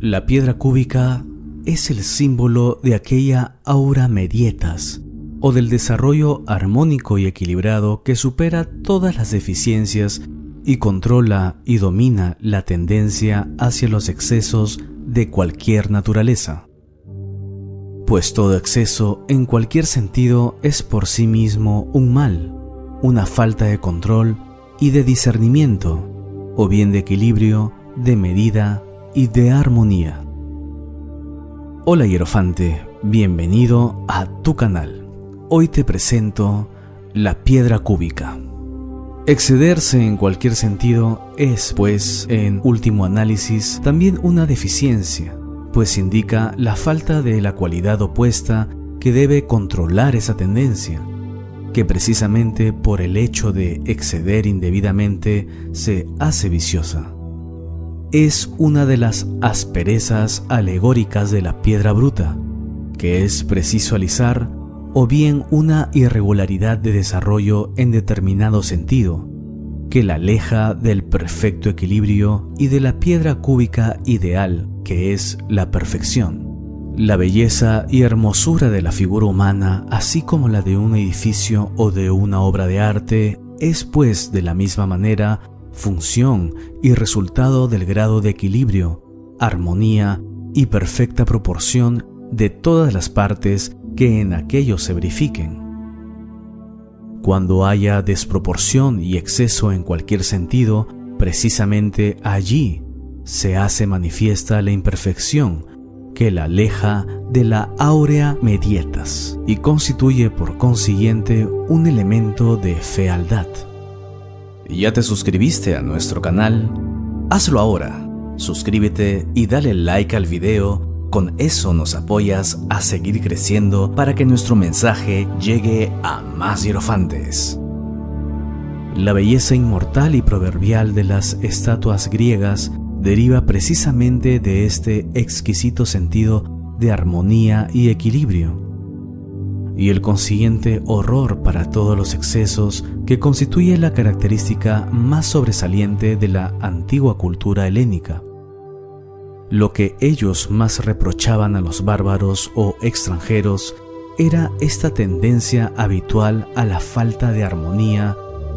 La piedra cúbica es el símbolo de aquella aura medietas, o del desarrollo armónico y equilibrado que supera todas las deficiencias y controla y domina la tendencia hacia los excesos de cualquier naturaleza. Pues todo exceso en cualquier sentido es por sí mismo un mal, una falta de control y de discernimiento, o bien de equilibrio, de medida y de armonía. Hola hierofante, bienvenido a tu canal. Hoy te presento la piedra cúbica. Excederse en cualquier sentido es, pues, en último análisis, también una deficiencia, pues indica la falta de la cualidad opuesta que debe controlar esa tendencia, que precisamente por el hecho de exceder indebidamente se hace viciosa. Es una de las asperezas alegóricas de la piedra bruta, que es preciso alisar, o bien una irregularidad de desarrollo en determinado sentido, que la aleja del perfecto equilibrio y de la piedra cúbica ideal, que es la perfección. La belleza y hermosura de la figura humana, así como la de un edificio o de una obra de arte, es pues de la misma manera función y resultado del grado de equilibrio, armonía y perfecta proporción de todas las partes que en aquello se verifiquen. Cuando haya desproporción y exceso en cualquier sentido, precisamente allí se hace manifiesta la imperfección que la aleja de la áurea medietas y constituye por consiguiente un elemento de fealdad. ¿Ya te suscribiste a nuestro canal? Hazlo ahora. Suscríbete y dale like al video. Con eso nos apoyas a seguir creciendo para que nuestro mensaje llegue a más hierofantes. La belleza inmortal y proverbial de las estatuas griegas deriva precisamente de este exquisito sentido de armonía y equilibrio, y el consiguiente horror para todos los excesos que constituye la característica más sobresaliente de la antigua cultura helénica. Lo que ellos más reprochaban a los bárbaros o extranjeros era esta tendencia habitual a la falta de armonía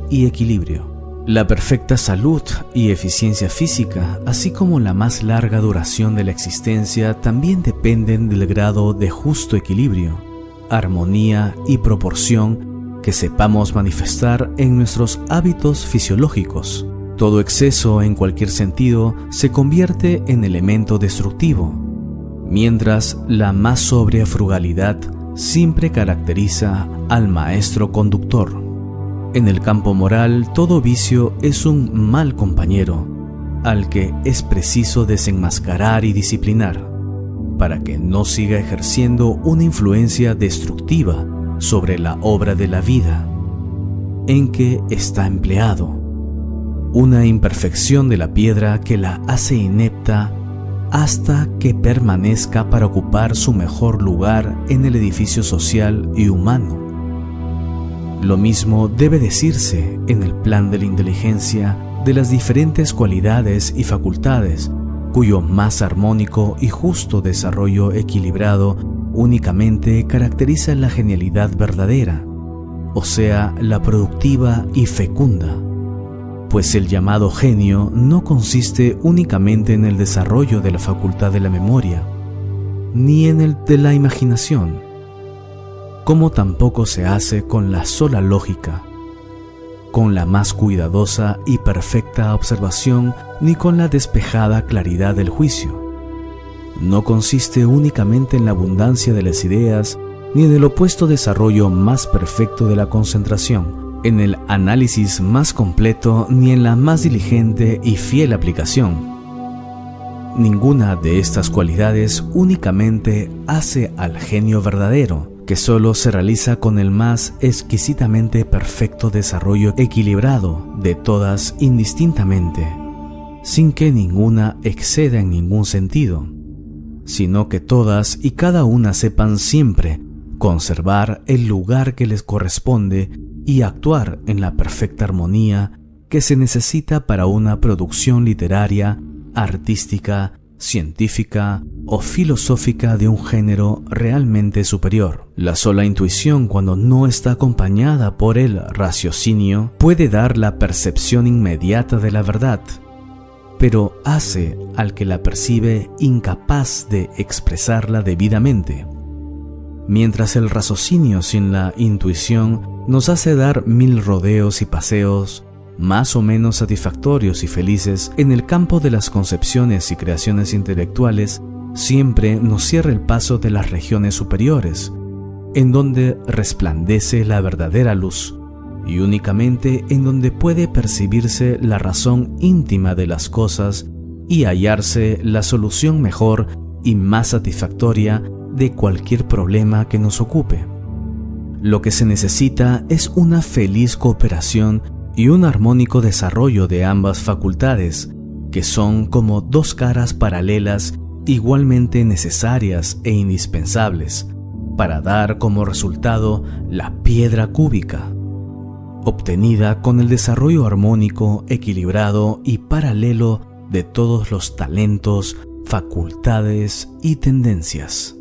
y equilibrio. La perfecta salud y eficiencia física, así como la más larga duración de la existencia, también dependen del grado de justo equilibrio, armonía y proporción que sepamos manifestar en nuestros hábitos fisiológicos. Todo exceso en cualquier sentido se convierte en elemento destructivo, mientras la más sobria frugalidad siempre caracteriza al maestro conductor. En el campo moral, todo vicio es un mal compañero, al que es preciso desenmascarar y disciplinar, para que no siga ejerciendo una influencia destructiva sobre la obra de la vida en que está empleado. Una imperfección de la piedra que la hace inepta hasta que permanezca para ocupar su mejor lugar en el edificio social y humano. Lo mismo debe decirse en el plan de la inteligencia de las diferentes cualidades y facultades, cuyo más armónico y justo desarrollo equilibrado únicamente caracteriza la genialidad verdadera, o sea, la productiva y fecunda. Pues el llamado genio no consiste únicamente en el desarrollo de la facultad de la memoria, ni en el de la imaginación, como tampoco se hace con la sola lógica, con la más cuidadosa y perfecta observación, ni con la despejada claridad del juicio. No consiste únicamente en la abundancia de las ideas, ni en el opuesto desarrollo más perfecto de la concentración, en el análisis más completo, ni en la más diligente y fiel aplicación. Ninguna de estas cualidades únicamente hace al genio verdadero, que solo se realiza con el más exquisitamente perfecto desarrollo equilibrado de todas indistintamente, sin que ninguna exceda en ningún sentido, sino que todas y cada una sepan siempre conservar el lugar que les corresponde y actuar en la perfecta armonía que se necesita para una producción literaria, artística, científica o filosófica de un género realmente superior. La sola intuición, cuando no está acompañada por el raciocinio, puede dar la percepción inmediata de la verdad, pero hace al que la percibe incapaz de expresarla debidamente. Mientras el raciocinio sin la intuición nos hace dar 1000 rodeos y paseos, más o menos satisfactorios y felices, en el campo de las concepciones y creaciones intelectuales, siempre nos cierra el paso de las regiones superiores, en donde resplandece la verdadera luz, y únicamente en donde puede percibirse la razón íntima de las cosas y hallarse la solución mejor y más satisfactoria de cualquier problema que nos ocupe. Lo que se necesita es una feliz cooperación y un armónico desarrollo de ambas facultades, que son como dos caras paralelas igualmente necesarias e indispensables para dar como resultado la piedra cúbica, obtenida con el desarrollo armónico, equilibrado y paralelo de todos los talentos, facultades y tendencias.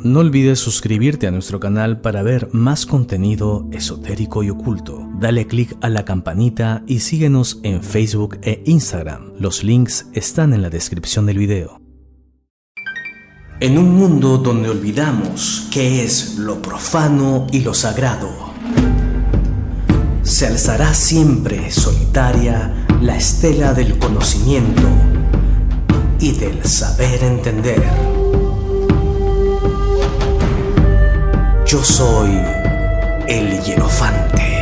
No olvides suscribirte a nuestro canal para ver más contenido esotérico y oculto. Dale clic a la campanita y síguenos en Facebook e Instagram. Los links están en la descripción del video. En un mundo donde olvidamos qué es lo profano y lo sagrado, se alzará siempre solitaria la estela del conocimiento y del saber entender. Yo soy el Hierofante.